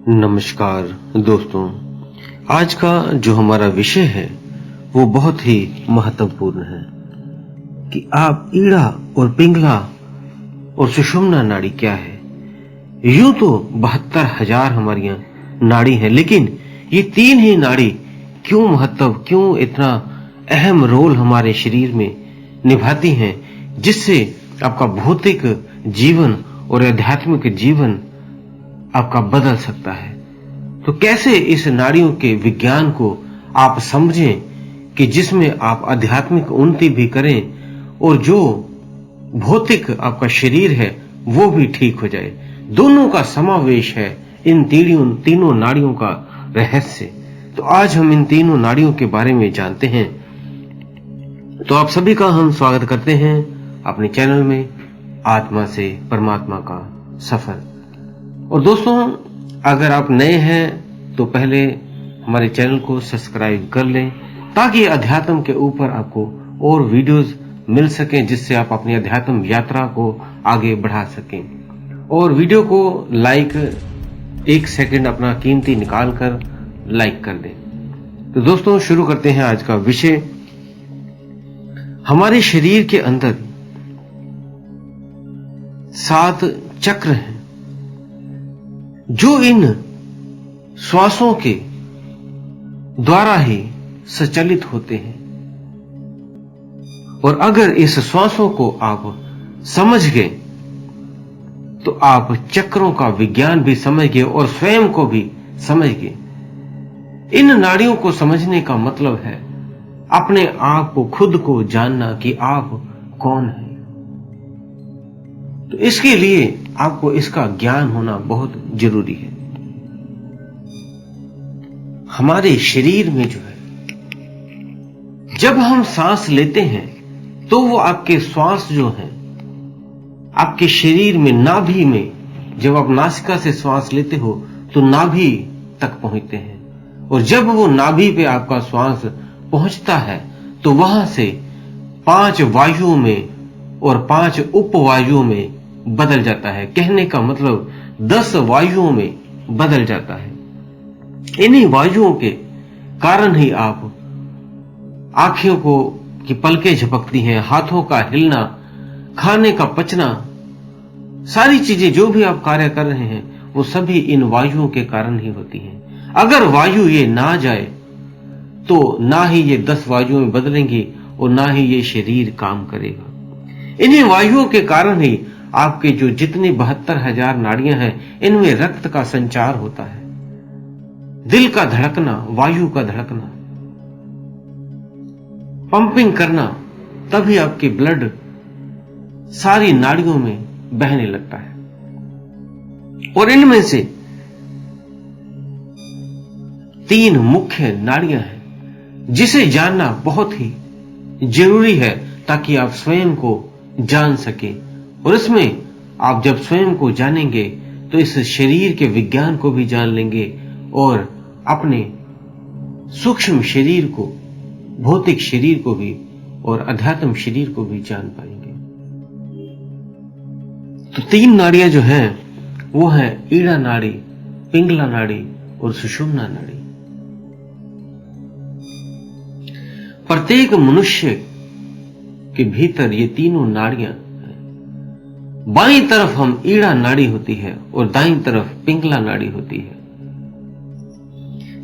नमस्कार दोस्तों, आज का जो हमारा विषय है वो बहुत ही महत्वपूर्ण है कि आप ईड़ा और पिंगला और सुषुम्ना नाड़ी क्या है। यूं तो 72,000 हमारी नाड़ी है, लेकिन ये तीन ही नाड़ी क्यों इतना अहम रोल हमारे शरीर में निभाती हैं, जिससे आपका भौतिक जीवन और आध्यात्मिक जीवन आपका बदल सकता है। तो कैसे इस नाड़ियों के विज्ञान को आप समझें कि जिसमें आप आध्यात्मिक उन्नति भी करें और जो भौतिक आपका शरीर है वो भी ठीक हो जाए। दोनों का समावेश है इन तीनों नाड़ियों का रहस्य। तो आज हम इन तीनों नाड़ियों के बारे में जानते हैं। तो आप सभी का हम स्वागत करते हैं अपने चैनल में आत्मा से परमात्मा का सफर। और दोस्तों, अगर आप नए हैं तो पहले हमारे चैनल को सब्सक्राइब कर लें ताकि अध्यात्म के ऊपर आपको और वीडियोस मिल सकें, जिससे आप अपनी अध्यात्म यात्रा को आगे बढ़ा सकें। और वीडियो को लाइक 1 सेकंड अपना कीमती निकाल कर लाइक कर दें। तो दोस्तों, शुरू करते हैं आज का विषय। हमारे शरीर के अंदर 7 चक्र हैं जो इन श्वासों के द्वारा ही संचालित होते हैं। और अगर इस श्वासों को आप समझ गए तो आप चक्रों का विज्ञान भी समझ गए और स्वयं को भी समझ गए। इन नाड़ियों को समझने का मतलब है अपने आप को, खुद को जानना कि आप कौन हैं। तो इसके लिए आपको इसका ज्ञान होना बहुत जरूरी है। हमारे शरीर में जो है, जब हम सांस लेते हैं तो वो आपके श्वास जो है आपके शरीर में नाभि में, जब आप नासिका से श्वास लेते हो तो नाभि तक पहुंचते हैं। और जब वो नाभि पे आपका श्वास पहुंचता है तो वहां से 5 वायुओं में और 5 उपवायुओं में बदल जाता है। कहने का मतलब 10 वायुओं में बदल जाता है। इन्हीं वायुओं के कारण ही आप आंखों को की पलकें झपकती हैं, हाथों का हिलना, खाने का पचना, सारी चीजें जो भी आप कार्य कर रहे हैं वो सभी इन वायुओं के कारण ही होती हैं। अगर वायु ये ना जाए तो ना ही ये 10 वायुओं में बदलेंगी और ना ही ये शरीर काम करेगा। इन्हीं वायुओं के कारण ही आपके जो जितनी 72,000 नाड़ियां हैं इनमें रक्त का संचार होता है, दिल का धड़कना, वायु का धड़कना, पंपिंग करना, तभी आपकी ब्लड सारी नाड़ियों में बहने लगता है। और इनमें से 3 मुख्य नाड़ियां हैं जिसे जानना बहुत ही जरूरी है ताकि आप स्वयं को जान सके। और इसमें आप जब स्वयं को जानेंगे तो इस शरीर के विज्ञान को भी जान लेंगे और अपने सूक्ष्म शरीर को, भौतिक शरीर को भी और अध्यात्म शरीर को भी जान पाएंगे। तो 3 नाड़ियां जो हैं वो हैं ईड़ा नाड़ी, पिंगला नाड़ी और सुषुम्ना नाड़ी। प्रत्येक मनुष्य के भीतर ये तीनों नाड़ियां, बाईं तरफ हम ईड़ा नाड़ी होती है और दाईं तरफ पिंगला नाड़ी होती है।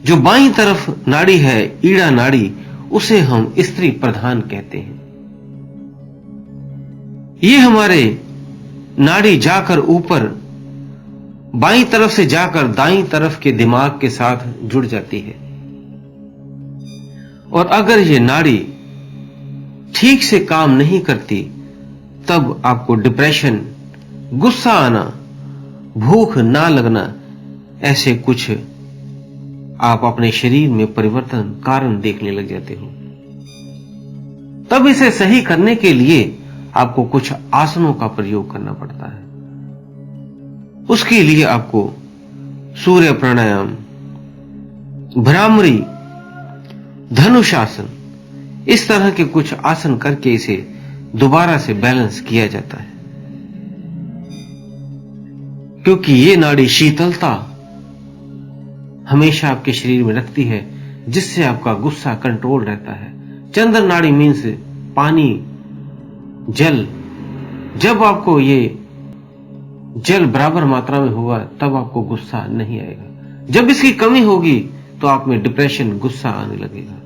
जो बाईं तरफ नाड़ी है, ईड़ा नाड़ी, उसे हम स्त्री प्रधान कहते हैं। ये हमारे नाड़ी जाकर ऊपर बाईं तरफ से जाकर दाईं तरफ के दिमाग के साथ जुड़ जाती है। और अगर ये नाड़ी ठीक से काम नहीं करती तब आपको डिप्रेशन, गुस्सा आना, भूख ना लगना, ऐसे कुछ आप अपने शरीर में परिवर्तन कारण देखने लग जाते हो। तब इसे सही करने के लिए आपको कुछ आसनों का प्रयोग करना पड़ता है। उसके लिए आपको सूर्य प्राणायाम, भ्रामरी, धनुषासन, इस तरह के कुछ आसन करके इसे दोबारा से बैलेंस किया जाता है। क्योंकि ये नाड़ी शीतलता हमेशा आपके शरीर में रखती है, जिससे आपका गुस्सा कंट्रोल रहता है। चंद्र नाड़ी मीन्स पानी, जल। जब आपको ये जल बराबर मात्रा में होगा तब आपको गुस्सा नहीं आएगा। जब इसकी कमी होगी तो आप में डिप्रेशन, गुस्सा आने लगेगा।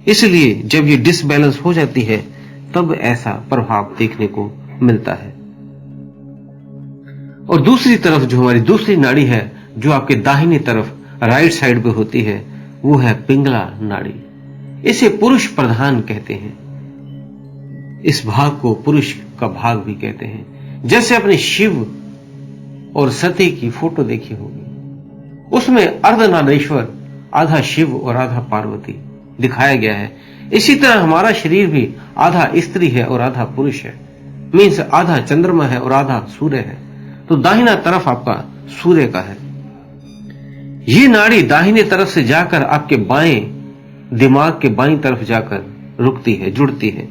इसलिए जब ये डिसबैलेंस हो जाती है तब ऐसा प्रभाव देखने को मिलता है। और दूसरी तरफ जो हमारी दूसरी नाड़ी है, जो आपके दाहिनी तरफ राइट साइड पे होती है, वो है पिंगला नाड़ी। इसे पुरुष प्रधान कहते हैं। इस भाग को पुरुष का भाग भी कहते हैं। जैसे अपने शिव और सती की फोटो देखी होगी, उसमें अर्धनारीश्वर, आधा शिव और आधा पार्वती दिखाया गया है। इसी तरह हमारा शरीर भी आधा स्त्री है और आधा पुरुष है। मीन्स आधा चंद्रमा है और आधा सूर्य है। तो दाहिना तरफ आपका सूर्य का है। ये नाड़ी दाहिने तरफ से जाकर आपके बाएं दिमाग के बाईं तरफ जाकर रुकती है, जुड़ती है।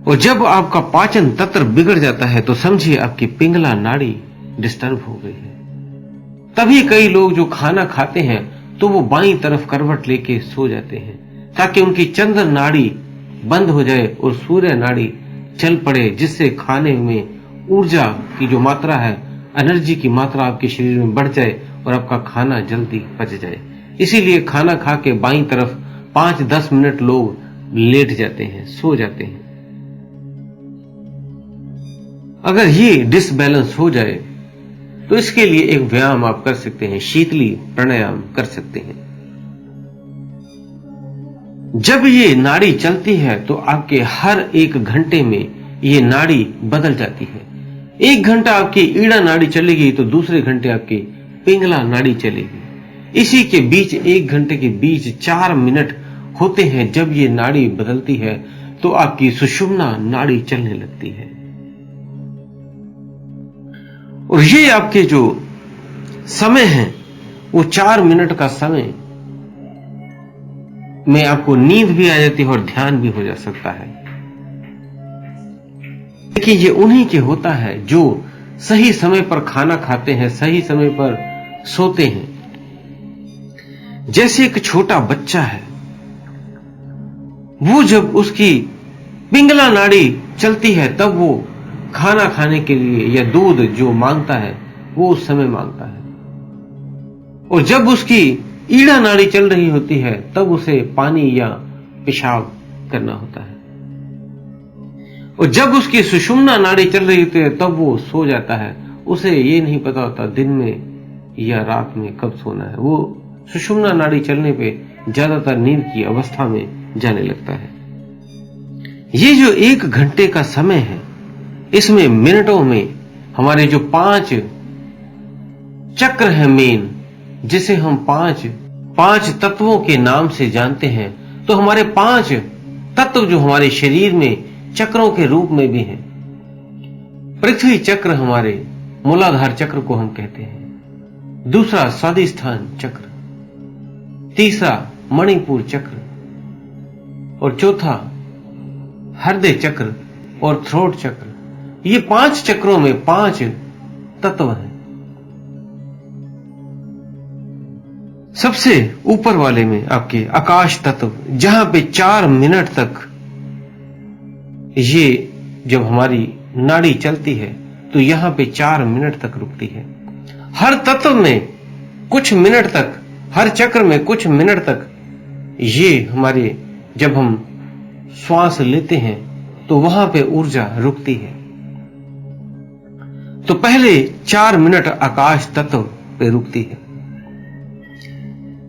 और जब आपका पाचन तंत्र बिगड़ जाता है तो समझिए आपकी पिंगला नाड़ी डिस्टर्ब हो गई है। तभी कई लोग जो खाना खाते हैं तो वो बाईं तरफ करवट लेके सो जाते हैं, ताकि उनकी चंद्र नाड़ी बंद हो जाए और सूर्य नाड़ी चल पड़े, जिससे खाने में ऊर्जा की जो मात्रा है, एनर्जी की मात्रा आपके शरीर में बढ़ जाए और आपका खाना जल्दी पच जाए। इसीलिए खाना खा के बाईं तरफ 5-10 मिनट लोग लेट जाते हैं, सो जाते हैं। अगर ये डिसबैलेंस हो जाए तो इसके लिए एक व्यायाम आप कर सकते हैं, शीतली प्राणायाम कर सकते हैं। जब ये नाड़ी चलती है तो आपके हर 1 घंटे में ये नाड़ी बदल जाती है। 1 घंटा आपकी ईड़ा नाड़ी चलेगी तो दूसरे घंटे आपकी पिंगला नाड़ी चलेगी। इसी के बीच 1 घंटे के बीच 4 मिनट होते हैं। जब ये नाड़ी बदलती है तो आपकी सुषुम्ना नाड़ी चलने लगती है। और ये आपके जो समय है वो 4 मिनट का समय में आपको नींद भी आ जाती है और ध्यान भी हो जा सकता है। लेकिन ये उन्हीं के होता है जो सही समय पर खाना खाते हैं, सही समय पर सोते हैं। जैसे एक छोटा बच्चा है, वो जब उसकी पिंगला नाड़ी चलती है तब वो खाना खाने के लिए या दूध जो मांगता है वो उस समय मांगता है। और जब उसकी ईड़ा नाड़ी चल रही होती है तब उसे पानी या पेशाब करना होता है। और जब उसकी सुषुम्ना नाड़ी चल रही होती है तब वो सो जाता है। उसे ये नहीं पता होता दिन में या रात में कब सोना है। वो सुषुम्ना नाड़ी चलने पे ज्यादातर नींद की अवस्था में जाने लगता है। ये जो 1 घंटे का समय है, इसमें मिनटों में हमारे जो 5 चक्र है मेन, जिसे हम 5 तत्वों के नाम से जानते हैं, तो हमारे 5 तत्व जो हमारे शरीर में चक्रों के रूप में भी हैं। पृथ्वी चक्र हमारे मूलाधार चक्र को हम कहते हैं। दूसरा स्वादिष्ठान चक्र, तीसरा मणिपुर चक्र, और चौथा हृदय चक्र और थ्रोट चक्र। ये 5 चक्रों में 5 तत्व हैं। सबसे ऊपर वाले में आपके आकाश तत्व, जहां पे 4 मिनट तक ये जब हमारी नाड़ी चलती है तो यहां पे 4 मिनट तक रुकती है। हर तत्व में कुछ मिनट तक, हर चक्र में कुछ मिनट तक ये हमारे, जब हम श्वास लेते हैं तो वहां पे ऊर्जा रुकती है। तो पहले 4 मिनट आकाश तत्व पे रुकती है,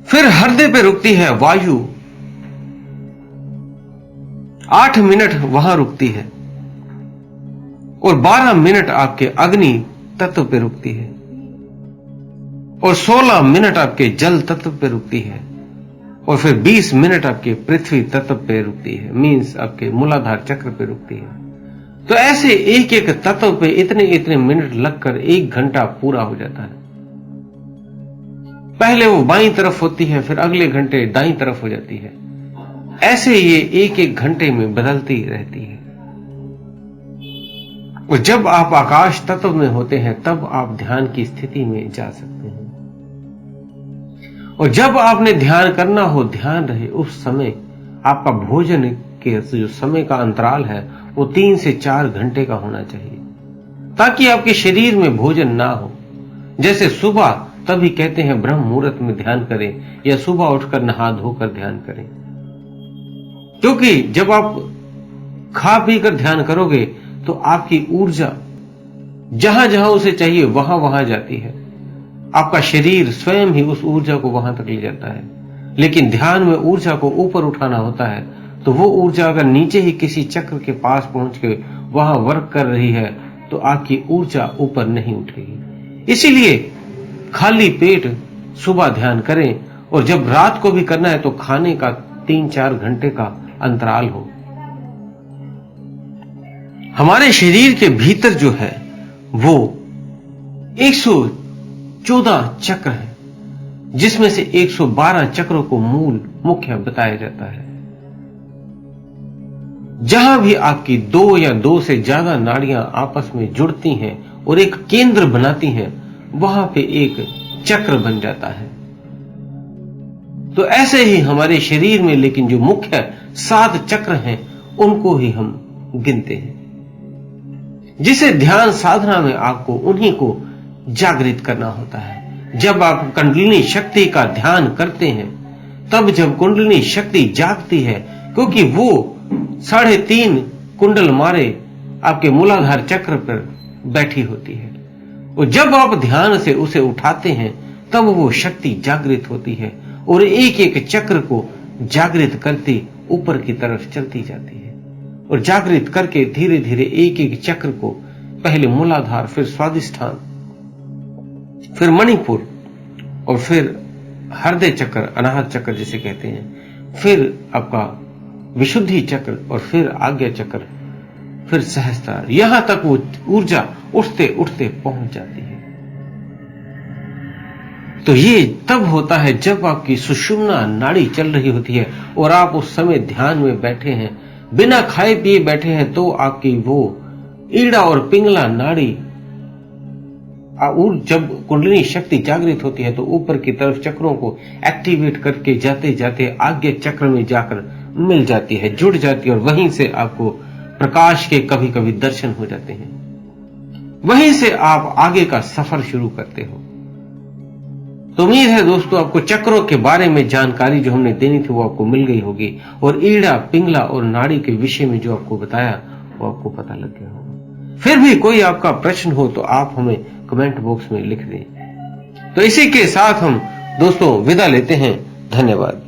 फिर हृदय पे रुकती है वायु, 8 मिनट वहां रुकती है, और 12 मिनट आपके अग्नि तत्व पे रुकती है, और 16 मिनट आपके जल तत्व पे रुकती है, और फिर 20 मिनट आपके पृथ्वी तत्व पे रुकती है। मीन्स आपके मूलाधार चक्र पे रुकती है। तो ऐसे एक एक तत्व पे इतने इतने मिनट लगकर 1 घंटा पूरा हो जाता है। पहले वो बाईं तरफ होती है, फिर अगले घंटे दाईं तरफ हो जाती है। ऐसे ये एक एक घंटे में बदलती रहती है। और जब आप आकाश तत्व में होते हैं तब आप ध्यान की स्थिति में जा सकते हैं। और जब आपने ध्यान करना हो, ध्यान रहे उस समय आपका भोजन के जो समय का अंतराल है वो 3 से 4 घंटे का होना चाहिए, ताकि आपके शरीर में भोजन ना हो। जैसे सुबह तभी कहते हैं ब्रह्म मुहूर्त में ध्यान करें, या सुबह उठकर नहा धोकर ध्यान करें, क्योंकि जब आप खा पी कर ध्यान करोगे तो आपकी ऊर्जा जहां जहां उसे चाहिए वहां वहां जाती है। आपका शरीर स्वयं ही उस ऊर्जा को वहां तक ले जाता है। लेकिन ध्यान में ऊर्जा को ऊपर उठाना होता है, तो वो ऊर्जा अगर नीचे ही किसी चक्र के पास पहुंच के वहां वर्क कर रही है तो आपकी ऊर्जा ऊपर नहीं उठेगी। इसीलिए खाली पेट सुबह ध्यान करें, और जब रात को भी करना है तो खाने का 3-4 घंटे का अंतराल हो। हमारे शरीर के भीतर जो है वो 114 चक्र है, जिसमें से 112 चक्रों को मूल मुख्य बताया जाता है। जहां भी आपकी 2 या 2 से ज्यादा नाड़ियां आपस में जुड़ती हैं और एक केंद्र बनाती हैं, वहां पे एक चक्र बन जाता है। तो ऐसे ही हमारे शरीर में लेकिन जो मुख्य 7 चक्र हैं उनको ही हम गिनते हैं, जिसे ध्यान साधना में आपको उन्हीं को जागृत करना होता है। जब आप कुंडलिनी शक्ति का ध्यान करते हैं, तब जब कुंडलिनी शक्ति जागती है, क्योंकि वो 3.5 कुंडल मारे आपके मूलाधार चक्र पर बैठी होती है, और जब आप ध्यान से उसे उठाते हैं तब वो शक्ति जागृत होती है और एक एक चक्र को जागृत करती ऊपर की तरफ चलती जाती है, और जागृत करके धीरे धीरे एक एक चक्र को, पहले मूलाधार, फिर स्वादिष्ठान, फिर मणिपुर, और फिर हृदय चक्र, अनाहत चक्र जिसे कहते हैं, फिर आपका विशुद्धि चक्र, और फिर आज्ञा चक्र, फिर सहस्त्रार, यहां तक वो ऊर्जा उठते उठते पहुंच जाती है। तो ये तब होता है जब आपकी सुषुम्ना नाड़ी चल रही होती है और आप उस समय ध्यान में बैठे हैं, बिना खाए पिए बैठे हैं, तो आपकी वो ईड़ा और पिंगला नाड़ी, जब कुंडलिनी शक्ति जागृत होती है तो ऊपर की तरफ चक्रों को एक्टिवेट करके जाते जाते आज्ञा चक्र में जाकर मिल जाती है, जुड़ जाती है, और वहीं से आपको प्रकाश के कभी कभी दर्शन हो जाते हैं। वहीं से आप आगे का सफर शुरू करते हो। तो उम्मीद है दोस्तों आपको चक्रों के बारे में जानकारी जो हमने देनी थी वो आपको मिल गई होगी, और ईड़ा, पिंगला और नाड़ी के विषय में जो आपको बताया वो आपको पता लग गया होगा। फिर भी कोई आपका प्रश्न हो तो आप हमें कमेंट बॉक्स में लिख दें। तो इसी के साथ हम दोस्तों विदा लेते हैं। धन्यवाद।